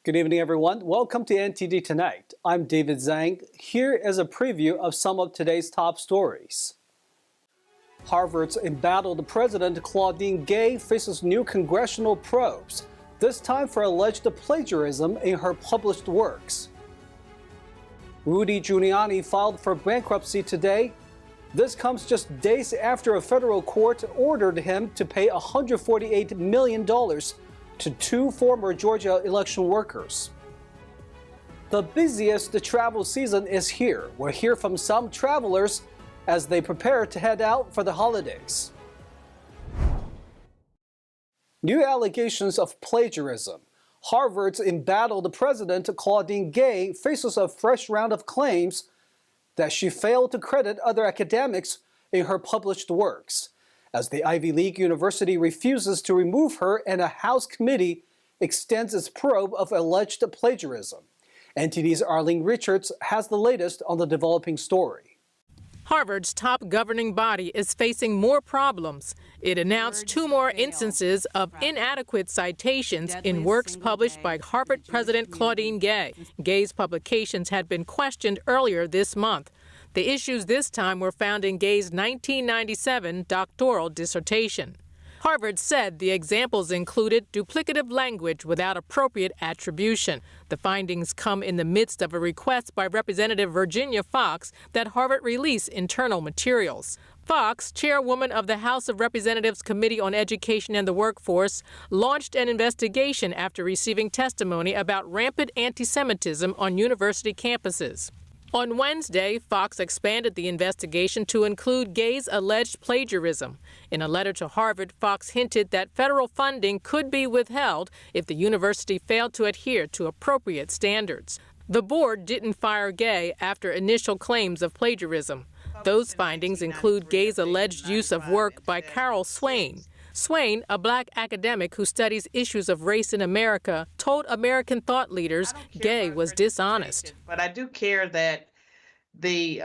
Good evening, everyone. Welcome to NTD Tonight. I'm David Zhang. Here is a preview of some of today's top stories. Harvard's embattled president Claudine Gay faces new congressional probes, this time for alleged plagiarism in her published works. Rudy Giuliani filed for bankruptcy today. This comes just days after a federal court ordered him to pay $148 million to two former Georgia election workers. The busiest travel season is here. We'll hear from some travelers as they prepare to head out for the holidays. New allegations of plagiarism. Harvard's embattled president Claudine Gay faces a fresh round of claims that she failed to credit other academics in her published works, as the Ivy League university refuses to remove her and a House committee extends its probe of alleged plagiarism. NTD's Arlene Richards has the latest on the developing story. Harvard's top governing body is facing more problems. It announced two more instances of inadequate citations in works published by Harvard President Claudine Gay. Gay's publications had been questioned earlier this month. The issues this time were found in Gay's 1997 doctoral dissertation. Harvard said the examples included duplicative language without appropriate attribution. The findings come in the midst of a request by Representative Virginia Foxx that Harvard release internal materials. Foxx, chairwoman of the House of Representatives Committee on Education and the Workforce, launched an investigation after receiving testimony about rampant anti-Semitism on university campuses. On Wednesday, Foxx expanded the investigation to include Gay's alleged plagiarism. In a letter to Harvard, Foxx hinted that federal funding could be withheld if the university failed to adhere to appropriate standards. The board didn't fire Gay after initial claims of plagiarism. Those findings include Gay's alleged use of work by Carol Swain. Swain, a black academic who studies issues of race in America, told American thought leaders Gay was dishonest. But I do care that the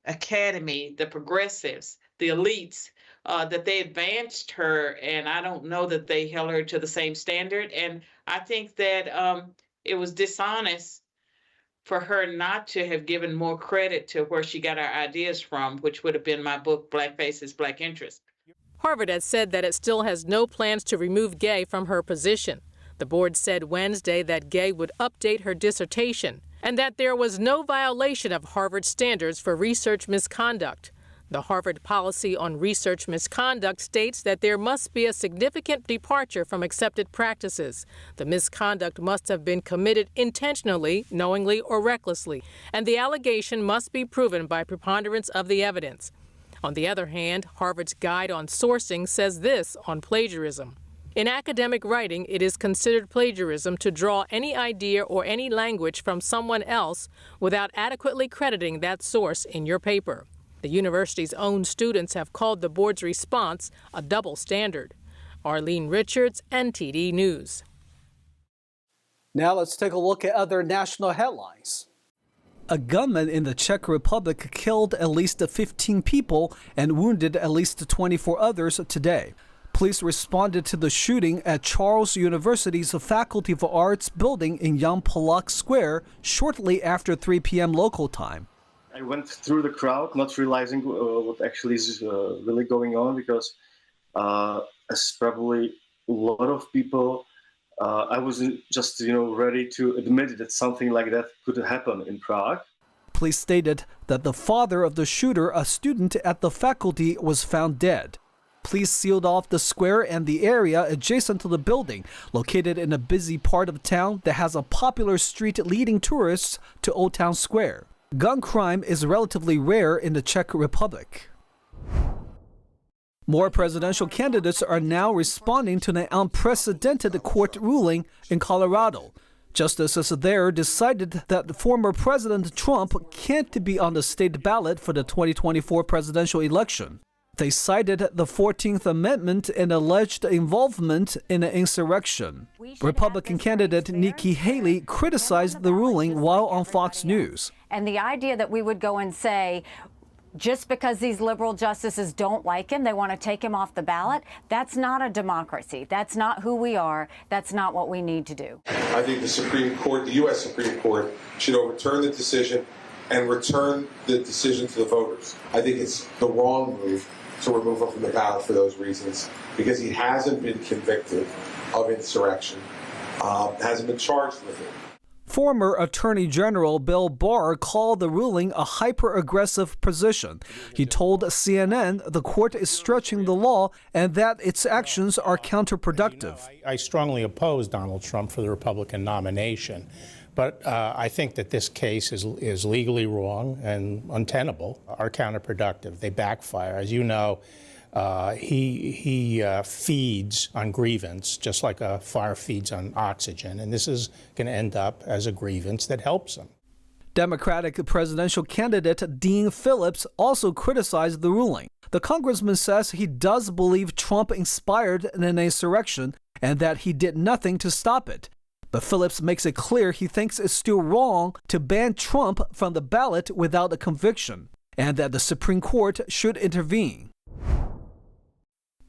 academy, the progressives, the elites, that they advanced her, and I don't know that they held her to the same standard. And I think that it was dishonest for her not to have given more credit to where she got her ideas from, which would have been my book, Black Faces, Black Interest. Harvard has said that it still has no plans to remove Gay from her position. The board said Wednesday that Gay would update her dissertation and that there was no violation of Harvard standards for research misconduct. The Harvard policy on research misconduct states that there must be a significant departure from accepted practices. The misconduct must have been committed intentionally, knowingly, or recklessly, and the allegation must be proven by preponderance of the evidence. On the other hand, Harvard's Guide on Sourcing says this on plagiarism. In academic writing, it is considered plagiarism to draw any idea or any language from someone else without adequately crediting that source in your paper. The university's own students have called the board's response a double standard. Arlene Richards, NTD News. Now let's take a look at other national headlines. A gunman in the Czech Republic killed at least 15 people and wounded at least 24 others today. Police responded to the shooting at Charles University's Faculty of Arts building in Jan Polak Square shortly after 3 p.m. local time. I went through the crowd, not realizing what actually is really going on, because as probably a lot of people, I wasn't just ready to admit that something like that could happen in Prague. Police stated that the father of the shooter, a student at the faculty, was found dead. Police sealed off the square and the area adjacent to the building, located in a busy part of town that has a popular street leading tourists to Old Town Square. Gun crime is relatively rare in the Czech Republic. More presidential candidates are now responding to an unprecedented court ruling in Colorado. Justices there decided that former President Trump can't be on the state ballot for the 2024 presidential election. They cited the 14th Amendment and alleged involvement in an insurrection. Republican candidate Nikki Haley criticized the ruling while on Fox News. And the idea that we would go and say, just because these liberal justices don't like him, they want to take him off the ballot. That's not a democracy. That's not who we are. That's not what we need to do. I think the Supreme Court, the U.S. Supreme Court, should overturn the decision and return the decision to the voters. I think it's the wrong move to remove him from the ballot for those reasons, because he hasn't been convicted of insurrection, hasn't been charged with it. Former Attorney General Bill Barr called the ruling a hyper-aggressive position. He told CNN the court is stretching the law and that its actions are counterproductive. I strongly oppose Donald Trump for the Republican nomination, but I think that this case is legally wrong and untenable, are counterproductive. They backfire. As you know, he feeds on grievance, just like a fire feeds on oxygen, and this is going to end up as a grievance that helps him. Democratic presidential candidate Dean Phillips also criticized the ruling. The congressman says he does believe Trump inspired an insurrection and that he did nothing to stop it. But Phillips makes it clear he thinks it's still wrong to ban Trump from the ballot without a conviction, and that the Supreme Court should intervene.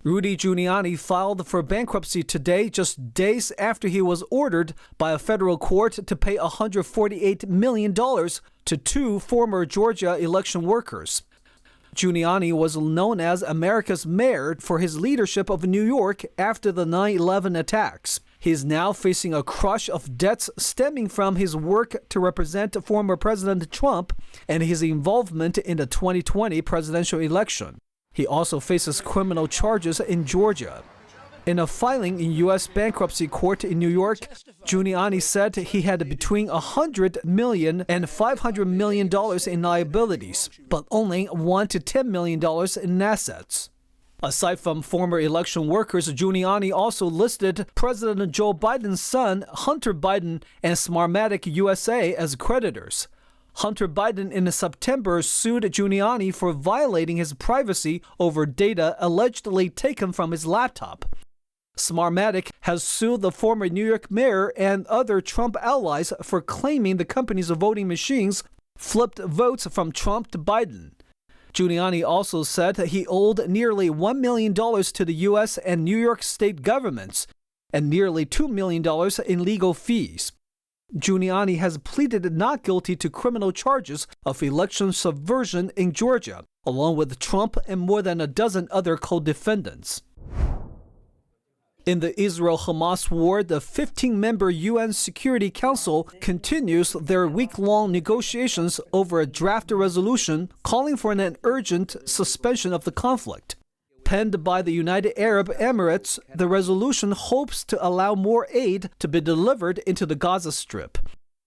Rudy Giuliani filed for bankruptcy today, just days after he was ordered by a federal court to pay $148 million to two former Georgia election workers. Giuliani was known as America's mayor for his leadership of New York after the 9/11 attacks. He is now facing a crush of debts stemming from his work to represent former President Trump and his involvement in the 2020 presidential election. He also faces criminal charges in Georgia. In a filing in U.S. bankruptcy court in New York, Giuliani said he had between $100 million and $500 million in liabilities, but only $1 to $10 million in assets. Aside from former election workers, Giuliani also listed President Joe Biden's son, Hunter Biden, and Smartmatic USA as creditors. Hunter Biden in September sued Giuliani for violating his privacy over data allegedly taken from his laptop. Smartmatic has sued the former New York mayor and other Trump allies for claiming the company's voting machines flipped votes from Trump to Biden. Giuliani also said he owed nearly $1 million to the U.S. and New York state governments and nearly $2 million in legal fees. Giuliani has pleaded not guilty to criminal charges of election subversion in Georgia, along with Trump and more than a dozen other co-defendants. In the Israel-Hamas war, the 15-member UN Security Council continues their week-long negotiations over a draft resolution calling for an urgent suspension of the conflict. Penned by the United Arab Emirates, the resolution hopes to allow more aid to be delivered into the Gaza Strip.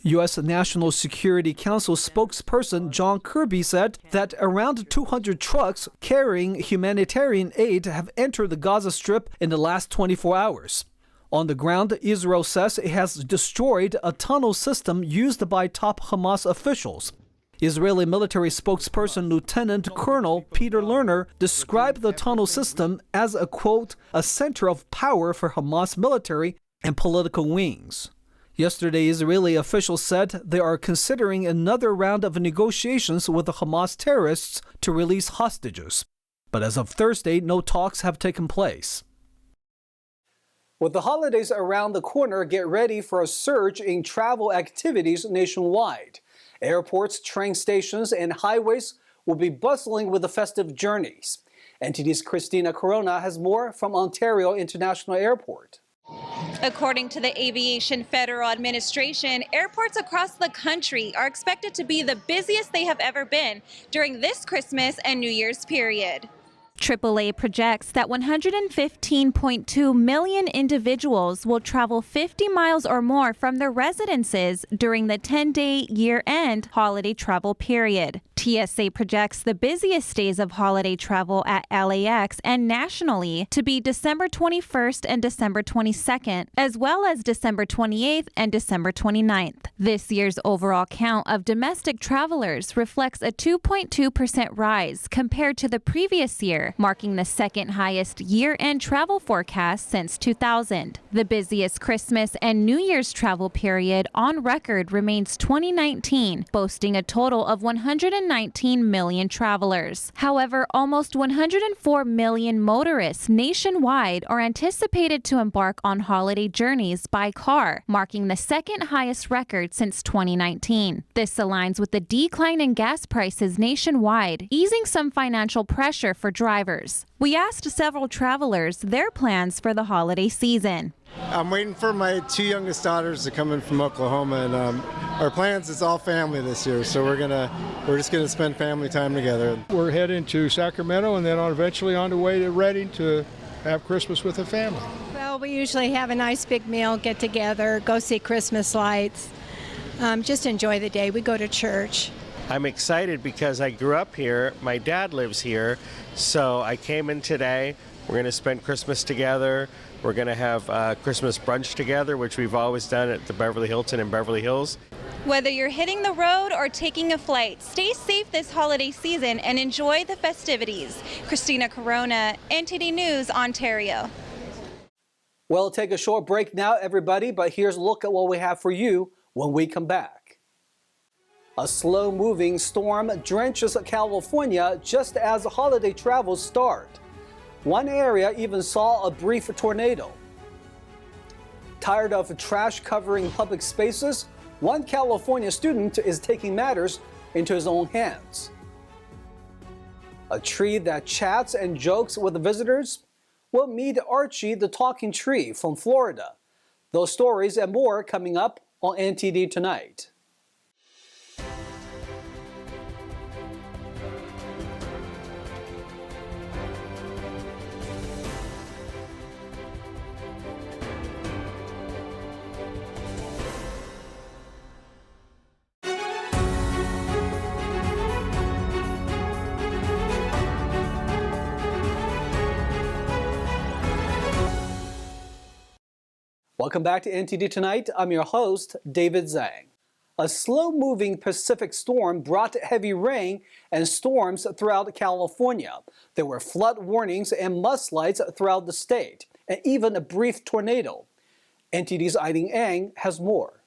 U.S. National Security Council spokesperson John Kirby said that around 200 trucks carrying humanitarian aid have entered the Gaza Strip in the last 24 hours. On the ground, Israel says it has destroyed a tunnel system used by top Hamas officials. Israeli military spokesperson Lieutenant Colonel Peter Lerner described the tunnel system as a, quote, a center of power for Hamas military and political wings. Yesterday, Israeli officials said they are considering another round of negotiations with the Hamas terrorists to release hostages. But as of Thursday, no talks have taken place. With the holidays around the corner, get ready for a surge in travel activities nationwide. Airports, train stations, and highways will be bustling with the festive journeys. NTD's Christina Corona has more from Ontario International Airport. According to the Aviation Federal Administration, airports across the country are expected to be the busiest they have ever been during this Christmas and New Year's period. AAA projects that 115.2 million individuals will travel 50 miles or more from their residences during the 10-day year-end holiday travel period. TSA projects the busiest days of holiday travel at LAX and nationally to be December 21st and December 22nd, as well as December 28th and December 29th. This year's overall count of domestic travelers reflects a 2.2% rise compared to the previous year, marking the second highest year-end travel forecast since 2000. The busiest Christmas and New Year's travel period on record remains 2019, boasting a total of 109 19 million travelers. However, almost 104 million motorists nationwide are anticipated to embark on holiday journeys by car, marking the second highest record since 2019. This aligns with the decline in gas prices nationwide, easing some financial pressure for drivers. We asked several travelers their plans for the holiday season. I'm waiting for my two youngest daughters to come in from Oklahoma, and our plans is all family this year, so we're just gonna spend family time together. We're heading to Sacramento and then eventually on the way to Reading to have Christmas with the family. Well, we usually have a nice big meal, get together, go see Christmas lights, just enjoy the day. We go to church. I'm excited because I grew up here. My dad lives here, so I came in today. We're going to spend Christmas together. We're going to have Christmas brunch together, which we've always done at the Beverly Hilton in Beverly Hills. Whether you're hitting the road or taking a flight, stay safe this holiday season and enjoy the festivities. Christina Corona, NTD News, Ontario. We'll take a short break now, everybody, but here's a look at what we have for you when we come back. A slow-moving storm drenches California just as holiday travels start. One area even saw a brief tornado. Tired of trash covering public spaces, one California student is taking matters into his own hands. A tree that chats and jokes with the visitors? We'll meet Archie the talking tree from Florida. Those stories and more coming up on NTD Tonight. Welcome back to NTD Tonight. I'm your host, David Zhang. A slow-moving Pacific storm brought heavy rain and storms throughout California. There were flood warnings and mudslides throughout the state, and even a brief tornado. NTD's Eileen Ang has more.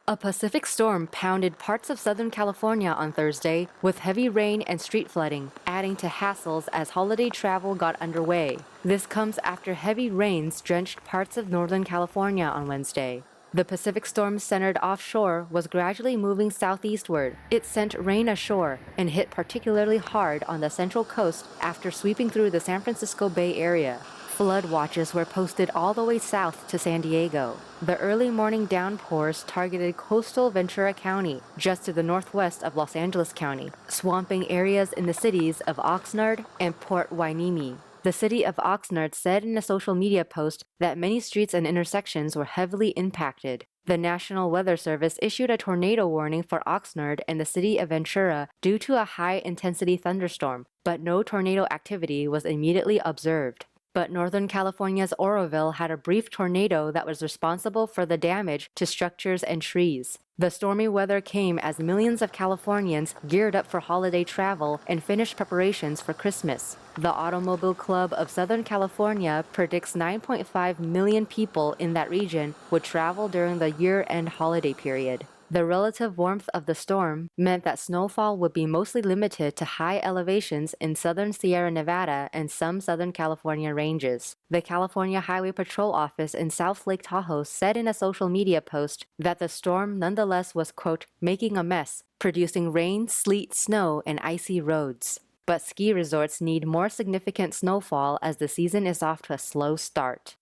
A Pacific storm pounded parts of Southern California on Thursday, with heavy rain and street flooding, adding to hassles as holiday travel got underway. This comes after heavy rains drenched parts of Northern California on Wednesday. The Pacific storm centered offshore was gradually moving southeastward. It sent rain ashore and hit particularly hard on the central coast after sweeping through the San Francisco Bay Area. Flood watches were posted all the way south to San Diego. The early morning downpours targeted coastal Ventura County, just to the northwest of Los Angeles County, swamping areas in the cities of Oxnard and Port Hueneme. The city of Oxnard said in a social media post that many streets and intersections were heavily impacted. The National Weather Service issued a tornado warning for Oxnard and the city of Ventura due to a high-intensity thunderstorm, but no tornado activity was immediately observed. But Northern California's Oroville had a brief tornado that was responsible for the damage to structures and trees. The stormy weather came as millions of Californians geared up for holiday travel and finished preparations for Christmas. The Automobile Club of Southern California predicts 9.5 million people in that region would travel during the year-end holiday period. The relative warmth of the storm meant that snowfall would be mostly limited to high elevations in southern Sierra Nevada and some Southern California ranges. The California Highway Patrol Office in South Lake Tahoe said in a social media post that the storm nonetheless was, quote, making a mess, producing rain, sleet, snow, and icy roads. But ski resorts need more significant snowfall as the season is off to a slow start.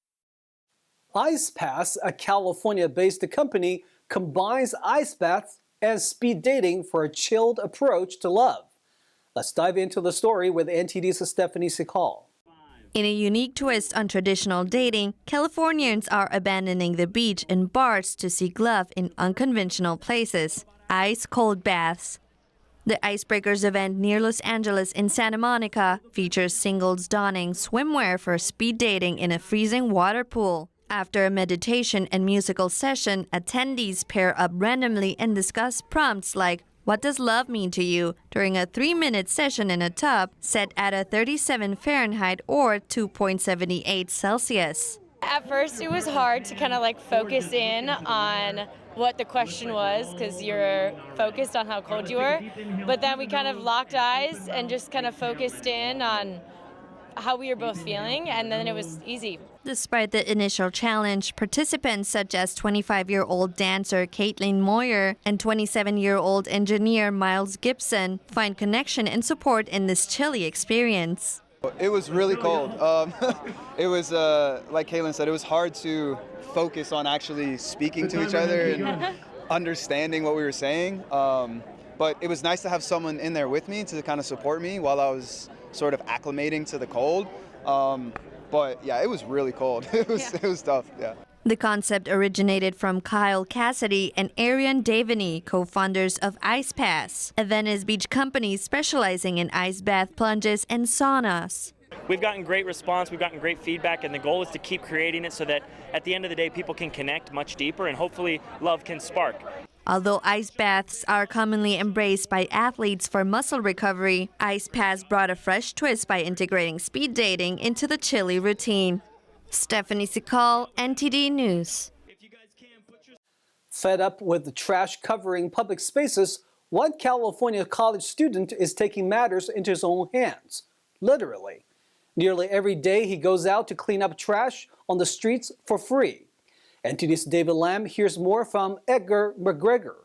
IcePass, a California-based company, combines IcePass and speed dating for a chilled approach to love. Let's dive into the story with NTD's Stephanie Sikal. In a unique twist on traditional dating, Californians are abandoning the beach and bars to seek love in unconventional places. Ice cold baths. The Icebreakers event near Los Angeles in Santa Monica features singles donning swimwear for speed dating in a freezing water pool. After a meditation and musical session, attendees pair up randomly and discuss prompts like, what does love mean to you? During a 3-minute session in a tub set at a 37 Fahrenheit or 2.78 Celsius. At first, it was hard to kind of focus in on what the question was because you're focused on how cold you were. But then we kind of locked eyes and just kind of focused in on how we were both feeling, and then it was easy. Despite the initial challenge, participants such as 25-year-old dancer Caitlin Moyer and 27-year-old engineer Miles Gibson find connection and support in this chilly experience. It was really cold. It was, like Caitlin said, it was hard to focus on actually speaking to each other and understanding what we were saying. But it was nice to have someone in there with me to kind of support me while I was sort of acclimating to the cold. But yeah, it was really cold. It was tough, yeah. The concept originated from Kyle Cassidy and Arian Davany, co-founders of IcePass, a Venice beach company specializing in ice bath plunges and saunas. We've gotten great response, we've gotten great feedback, and the goal is to keep creating it so that at the end of the day people can connect much deeper and hopefully love can spark. Although ice baths are commonly embraced by athletes for muscle recovery, IcePass brought a fresh twist by integrating speed dating into the chilly routine. Stephanie Sikal, NTD News. Fed up with the trash covering public spaces, one California college student is taking matters into his own hands, literally. Nearly every day he goes out to clean up trash on the streets for free. NTD's David Lamb hears more from Edgar McGregor.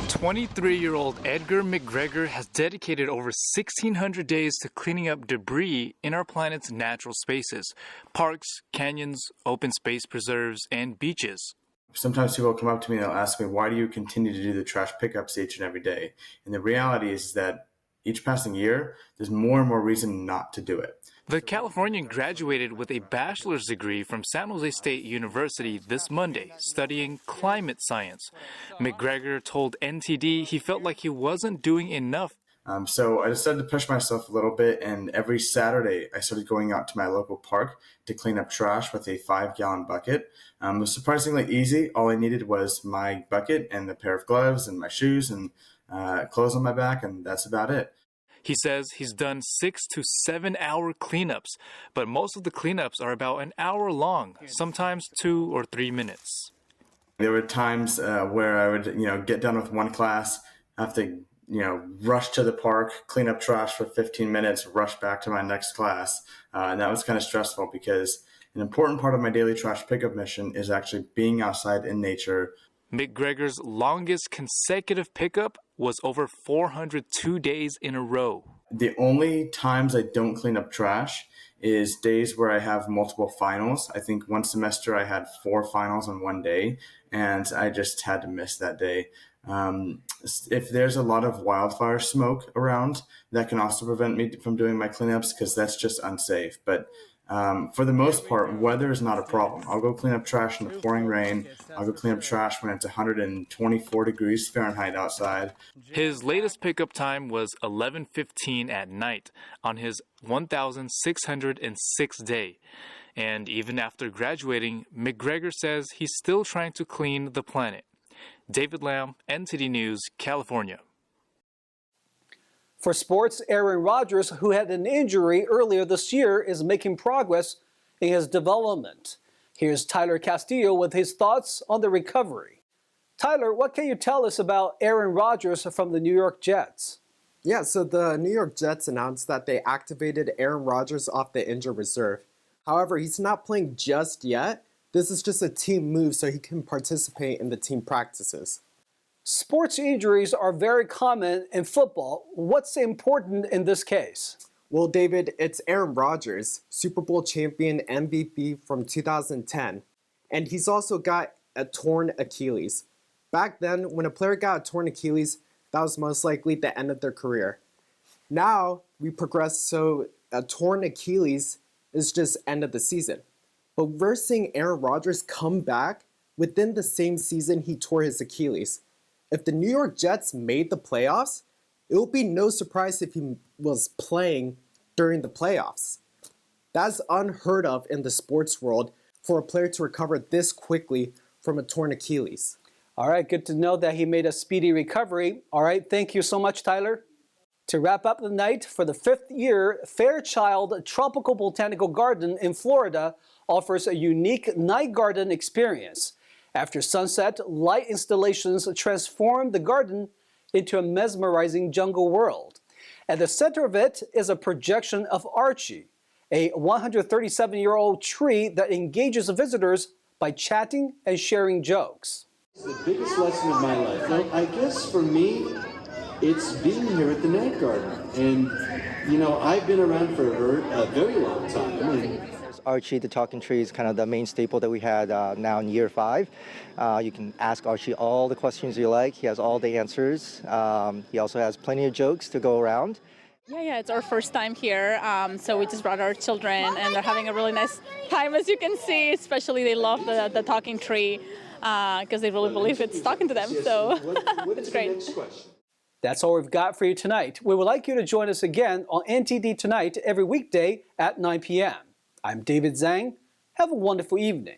23-year-old Edgar McGregor has dedicated over 1,600 days to cleaning up debris in our planet's natural spaces, parks, canyons, open space preserves, and beaches. Sometimes people come up to me and they'll ask me, why do you continue to do the trash pickups each and every day? And the reality is that each passing year, there's more and more reason not to do it. The Californian graduated with a bachelor's degree from San Jose State University this Monday, studying climate science. McGregor told NTD he felt like he wasn't doing enough. So I decided to push myself a little bit, and every Saturday I started going out to my local park to clean up trash with a 5-gallon bucket. It was surprisingly easy. All I needed was my bucket and a pair of gloves and my shoes and clothes on my back, and that's about it. He says he's done 6 to 7 hour cleanups, but most of the cleanups are about an hour long, sometimes 2 or 3 minutes. There were times where I would, get done with one class, have to, rush to the park, clean up trash for 15 minutes, rush back to my next class. And that was kind of stressful because an important part of my daily trash pickup mission is actually being outside in nature. McGregor's longest consecutive pickup was over 402 days in a row. The only times I don't clean up trash is days where I have multiple finals. I think one semester I had 4 finals on one day, and I just had to miss that day. If there's a lot of wildfire smoke around, that can also prevent me from doing my cleanups because that's just unsafe. But for the most part, weather is not a problem. I'll go clean up trash in the pouring rain. I'll go clean up trash when it's 124 degrees Fahrenheit outside. His latest pickup time was 11:15 at night on his 1,606th day. And even after graduating, McGregor says he's still trying to clean the planet. David Lamb, NTD News, California. For sports, Aaron Rodgers, who had an injury earlier this year, is making progress in his development. Here's Tyler Castillo with his thoughts on the recovery. Tyler, what can you tell us about Aaron Rodgers from the New York Jets? Yeah, so the New York Jets announced that they activated Aaron Rodgers off the injured reserve. However, he's not playing just yet. This is just a team move so he can participate in the team practices. Sports injuries are very common in football. What's important in this case? Well, David, it's Aaron Rodgers, Super Bowl champion MVP from 2010. And he's also got a torn Achilles. Back then, when a player got a torn Achilles, that was most likely the end of their career. Now, we progress so a torn Achilles is just end of the season. But we're seeing Aaron Rodgers come back within the same season he tore his Achilles. If the New York Jets made the playoffs, it would be no surprise if he was playing during the playoffs. That's unheard of in the sports world for a player to recover this quickly from a torn Achilles. All right, good to know that he made a speedy recovery. All right, thank you so much, Tyler. To wrap up the night, for the 5th year, Fairchild Tropical Botanical Garden in Florida offers a unique night garden experience. After sunset, light installations transform the garden into a mesmerizing jungle world. At the center of it is a projection of Archie, a 137-year-old tree that engages visitors by chatting and sharing jokes. It's the biggest lesson of my life. Well, I guess for me, it's being here at the Night Garden. And, you know, I've been around for a very long time. Archie the talking tree is kind of the main staple that we had now in year 5. You can ask Archie all the questions you like. He has all the answers. He also has plenty of jokes to go around. Yeah, it's our first time here, so we just brought our children, and they're having a really nice time, as you can see. Especially they love the talking tree because they really believe it's talking to them, so it's great. That's all we've got for you tonight. We would like you to join us again on NTD Tonight every weekday at 9 p.m. I'm David Zhang. Have a wonderful evening.